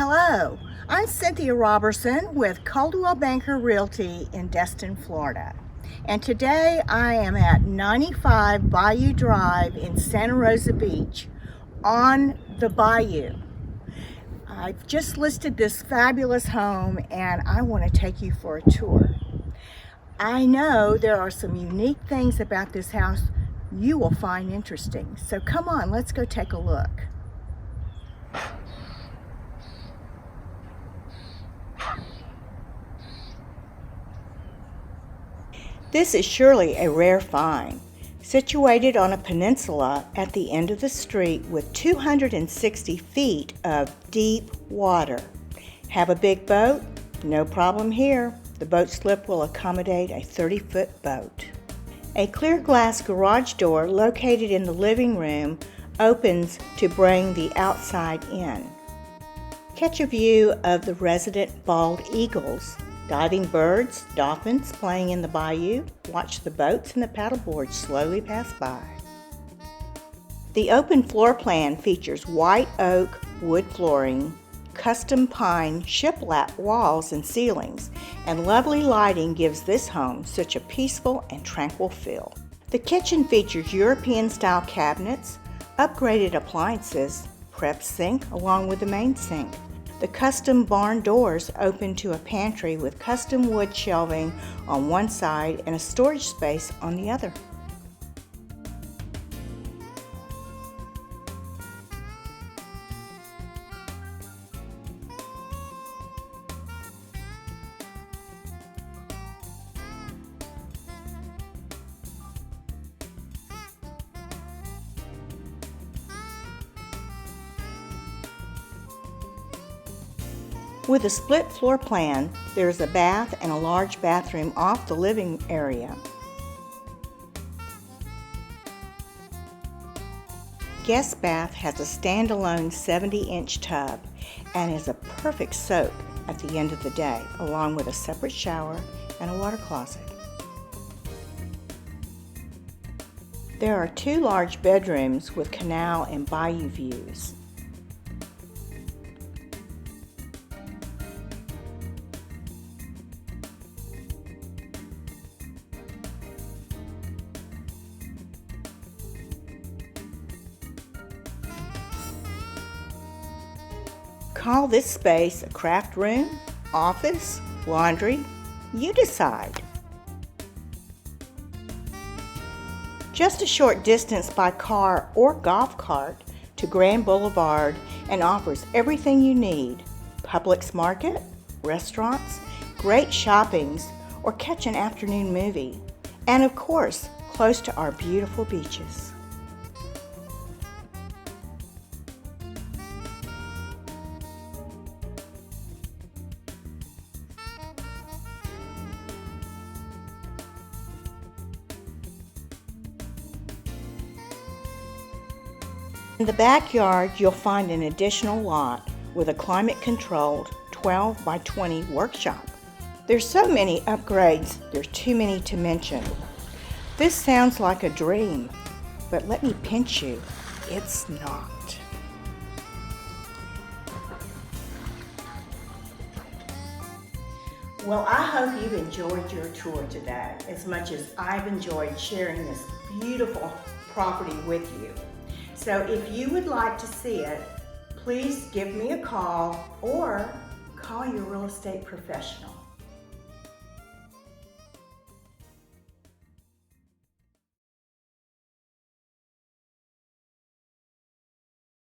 Hello, I'm Cynthia Robertson with Caldwell Banker Realty in Destin, Florida. And today I am at 95 Bayou Drive in Santa Rosa Beach on the Bayou. I've just listed this fabulous home and I want to take you for a tour. I know there are some unique things about this house you will find interesting. So come on, let's go take a look. This is surely a rare find, situated on a peninsula at the end of the street with 260 feet of deep water. Have a big boat? No problem here. The boat slip will accommodate a 30-foot boat. A clear glass garage door located in the living room opens to bring the outside in. Catch a view of the resident bald eagles, diving birds, dolphins playing in the bayou. Watch the boats and the paddleboards slowly pass by. The open floor plan features white oak wood flooring, custom pine shiplap walls and ceilings, and lovely lighting gives this home such a peaceful and tranquil feel. The kitchen features European-style cabinets, upgraded appliances, prep sink along with the main sink. The custom barn doors open to a pantry with custom wood shelving on one side and a storage space on the other. With a split floor plan, there is a bath and a large bathroom off the living area. Guest bath has a standalone 70-inch tub and is a perfect soak at the end of the day, along with a separate shower and a water closet. There are two large bedrooms with canal and bayou views. Call this space a craft room, office, laundry, you decide. Just a short distance by car or golf cart to Grand Boulevard and offers everything you need: Publix market, restaurants, great shoppings, or catch an afternoon movie. And of course, close to our beautiful beaches. In the backyard, you'll find an additional lot with a climate-controlled 12 by 20 workshop. There's so many upgrades, there's too many to mention. This sounds like a dream, but let me pinch you, it's not. Well, I hope you've enjoyed your tour today as much as I've enjoyed sharing this beautiful property with you. So if you would like to see it, please give me a call or call your real estate professional.